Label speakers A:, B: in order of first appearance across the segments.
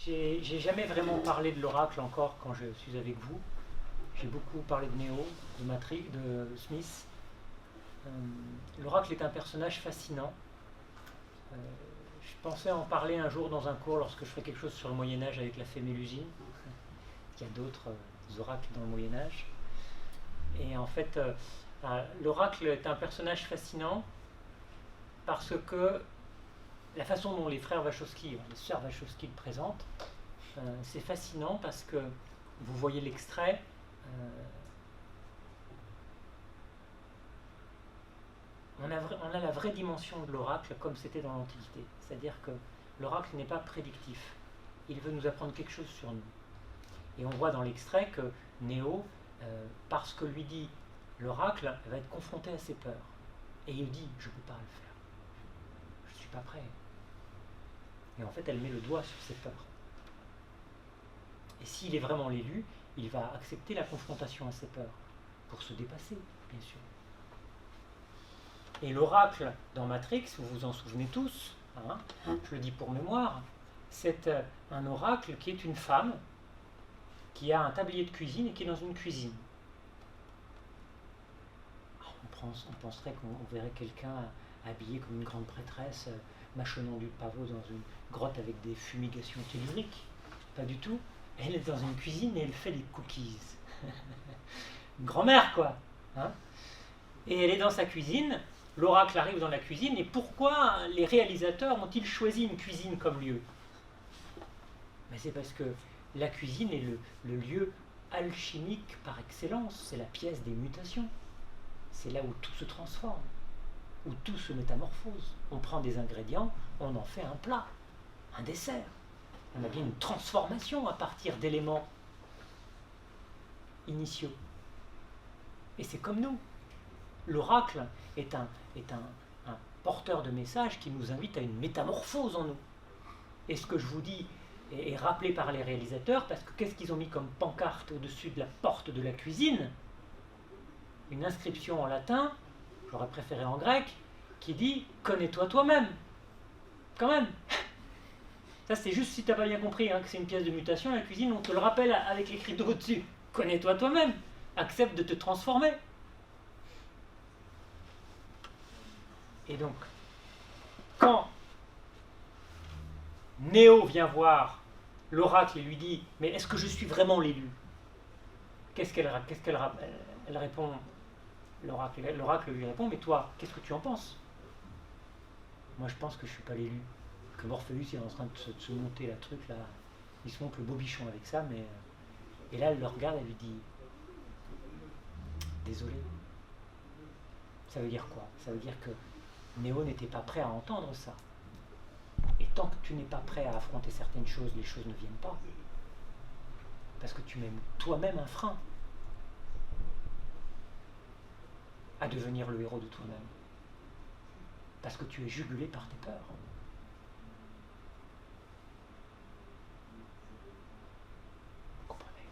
A: J'ai jamais vraiment parlé de l'oracle encore quand je suis avec vous. J'ai beaucoup parlé de Neo, de Matrix, de Smith. Euh, L'oracle est un personnage fascinant. Euh, je pensais en parler un jour dans un cours lorsque je ferai quelque chose sur le Moyen-Âge avec la fée Mélusine. Il y a d'autres oracles dans le Moyen-Âge. Et en fait, l'oracle est un personnage fascinant parce que la façon dont les frères Wachowski, les sœurs Wachowski le présentent, c'est fascinant parce que vous voyez l'extrait. On a la vraie dimension de l'oracle comme c'était dans l'Antiquité. C'est-à-dire que l'oracle n'est pas prédictif. Il veut nous apprendre quelque chose sur nous. Et on voit dans l'extrait que Néo, parce que lui dit l'oracle, va être confronté à ses peurs. Et il dit, je ne peux pas le faire. Je ne suis pas prêt. Et en fait, elle met le doigt sur ses peurs. Et s'il est vraiment l'élu, il va accepter la confrontation à ses peurs pour se dépasser, bien sûr. Et l'oracle dans Matrix, vous vous en souvenez tous, hein, je le dis pour mémoire, c'est un oracle qui est une femme qui a un tablier de cuisine et qui est dans une cuisine. On penserait qu'on verrait quelqu'un habillé comme une grande prêtresse, mâchonnant du pavot dans une grotte avec des fumigations telluriques. Pas du tout. Elle est dans une cuisine et elle fait des cookies. Une grand-mère, quoi. Hein, et elle est dans sa cuisine. L'oracle arrive dans la cuisine. Et pourquoi les réalisateurs ont-ils choisi une cuisine comme lieu? Mais c'est parce que la cuisine est le lieu alchimique par excellence. C'est la pièce des mutations. C'est là où tout se transforme, où tout se métamorphose. On prend des ingrédients, on en fait un plat, un dessert. On a bien une transformation à partir d'éléments initiaux. Et c'est comme nous. L'oracle est un porteur de messages qui nous invite à une métamorphose en nous. Et ce que je vous dis est rappelé par les réalisateurs, parce que qu'est-ce qu'ils ont mis comme pancarte au-dessus de la porte de la cuisine? Une inscription en latin, j'aurais préféré en grec, qui dit « Connais-toi toi-même ». Quand même. Ça, c'est juste si tu n'as pas bien compris que c'est une pièce de mutation, la cuisine, on te le rappelle avec l'écrit au-dessus. « Connais-toi toi-même ». Accepte de te transformer. Et donc, quand Néo vient voir l'oracle et lui dit « Mais est-ce que je suis vraiment l'élu ?» Qu'est-ce qu'elle répond? L'oracle lui répond, mais toi, qu'est-ce que tu en penses? Moi, je pense que je ne suis pas l'élu. Que Morpheus est en train de se monter la truc, là. Il se monte le bobichon avec ça, mais... Et là, elle le regarde, elle lui dit, désolé. Ça veut dire quoi? Ça veut dire que Néo n'était pas prêt à entendre ça. Et tant que tu n'es pas prêt à affronter certaines choses, les choses ne viennent pas. Parce que tu mets toi-même un frein à devenir le héros de toi-même. Parce que tu es jugulé par tes peurs. Vous comprenez?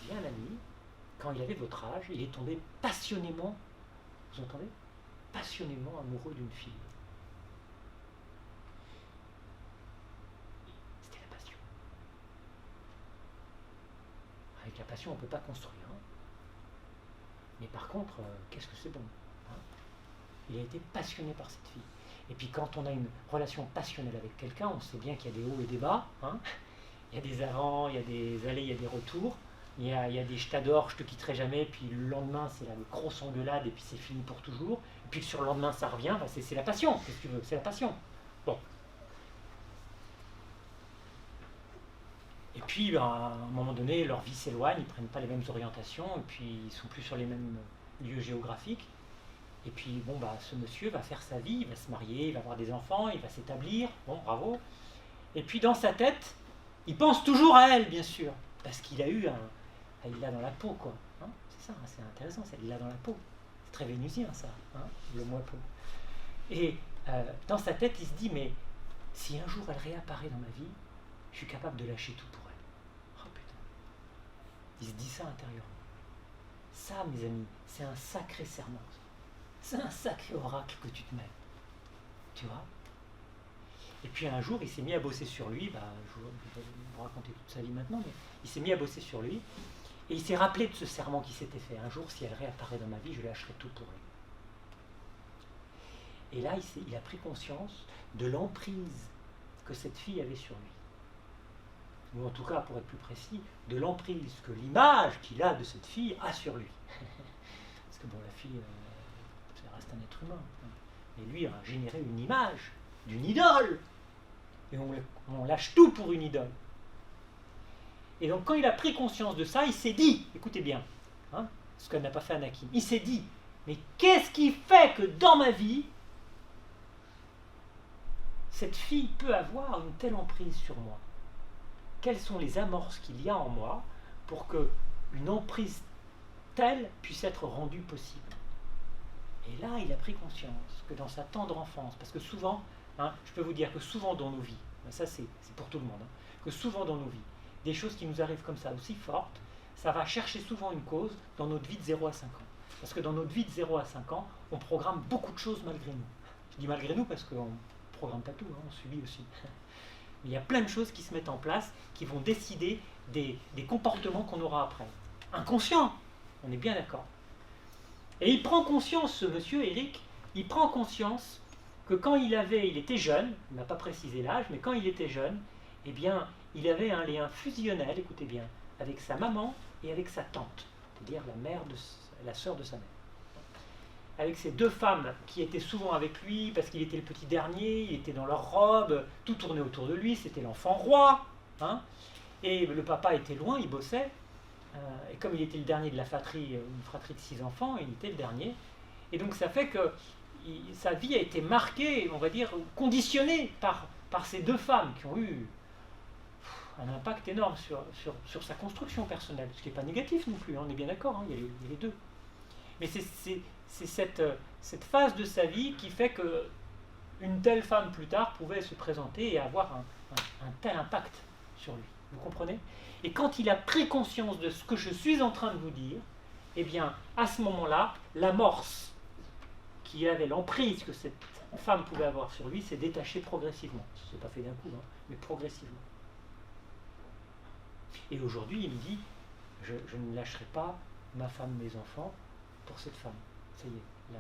A: J'ai un ami, quand il avait votre âge, il est tombé passionnément, vous entendez? Passionnément amoureux d'une fille. C'était la passion. Avec la passion, on ne peut pas construire. Hein. Mais par contre, qu'est-ce que c'est bon, hein. Il a été passionné par cette fille. Et puis quand on a une relation passionnelle avec quelqu'un, on sait bien qu'il y a des hauts et des bas. Hein. Il y a des avants, il y a des allées, il y a des retours. Il y a des je t'adore, je te quitterai jamais, puis le lendemain c'est la grosse engueulade et puis c'est fini pour toujours. Et puis sur le lendemain ça revient, ben c'est la passion, qu'est-ce que tu veux, c'est la passion. Bon. Et puis ben, à un moment donné, leur vie s'éloigne, ils ne prennent pas les mêmes orientations, et puis ils ne sont plus sur les mêmes lieux géographiques. Et puis bon bah ce monsieur va faire sa vie, il va se marier, il va avoir des enfants, il va s'établir, bon bravo. Et puis dans sa tête, il pense toujours à elle bien sûr, parce qu'il a eu il l'a dans la peau, quoi. Hein, c'est ça, c'est intéressant, il l'a dans la peau. C'est très vénusien, ça, hein, le moi peau. Et dans sa tête, il se dit, mais si un jour elle réapparaît dans ma vie, je suis capable de lâcher tout pour elle. Oh putain. Il se dit ça intérieurement. Ça, mes amis, c'est un sacré serment. C'est un sacré oracle que tu te mets. Tu vois? Et puis un jour, il s'est mis à bosser sur lui. Je vais vous raconter toute sa vie maintenant, mais il s'est mis à bosser sur lui. Et il s'est rappelé de ce serment qui s'était fait. Un jour, si elle réapparaît dans ma vie, je lâcherai tout pour elle. Et là, il a pris conscience de l'emprise que cette fille avait sur lui. Ou en tout cas, pour être plus précis, de l'emprise que l'image qu'il a de cette fille a sur lui. Parce que bon, la fille, ça reste un être humain. Et lui a généré une image d'une idole. Et on lâche tout pour une idole. Et donc quand il a pris conscience de ça, il s'est dit, écoutez bien, hein, ce qu'elle n'a pas fait Anakin, il s'est dit, mais qu'est-ce qui fait que dans ma vie, cette fille peut avoir une telle emprise sur moi? Quelles sont les amorces qu'il y a en moi pour qu'une emprise telle puisse être rendue possible? Et là, il a pris conscience que dans sa tendre enfance, parce que souvent, hein, je peux vous dire que souvent dans nos vies, ça c'est pour tout le monde, hein, que souvent dans nos vies, des choses qui nous arrivent comme ça, aussi fortes, ça va chercher souvent une cause dans notre vie de 0 à 5 ans. Parce que dans notre vie de 0 à 5 ans, on programme beaucoup de choses malgré nous. Je dis malgré nous parce qu'on ne programme pas tout, hein, on subit aussi. Mais il y a plein de choses qui se mettent en place, qui vont décider des comportements qu'on aura après. Inconscient, on est bien d'accord. Et il prend conscience, ce monsieur Eric, il prend conscience que quand il était jeune, il n'a pas précisé l'âge, mais quand il était jeune, eh bien, il avait un lien fusionnel, écoutez bien, avec sa maman et avec sa tante, c'est-à-dire la sœur de sa mère. Avec ces deux femmes qui étaient souvent avec lui, parce qu'il était le petit dernier, il était dans leur robe, tout tournait autour de lui, c'était l'enfant roi, hein, et le papa était loin, il bossait, et comme il était le dernier de la fratrie, une fratrie de 6 enfants, il était le dernier, et donc ça fait que sa vie a été marquée, on va dire, conditionnée par ces deux femmes qui ont eu un impact énorme sur sa construction personnelle, ce qui n'est pas négatif non plus, hein, on est bien d'accord, hein, il y a les deux. Mais c'est cette phase de sa vie qui fait qu'une telle femme plus tard pouvait se présenter et avoir un tel impact sur lui. Vous comprenez? Et quand il a pris conscience de ce que je suis en train de vous dire, eh bien, à ce moment-là, l'amorce qui avait l'emprise que cette femme pouvait avoir sur lui s'est détachée progressivement. Ce n'est pas fait d'un coup, hein, mais progressivement. Et aujourd'hui, il me dit, je ne lâcherai pas ma femme, mes enfants, pour cette femme. Ça y est,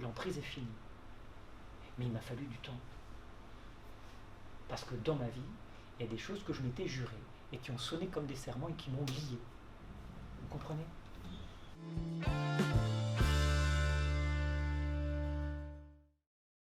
A: l'emprise est finie. Mais il m'a fallu du temps. Parce que dans ma vie, il y a des choses que je m'étais juré et qui ont sonné comme des serments et qui m'ont lié. Vous comprenez ?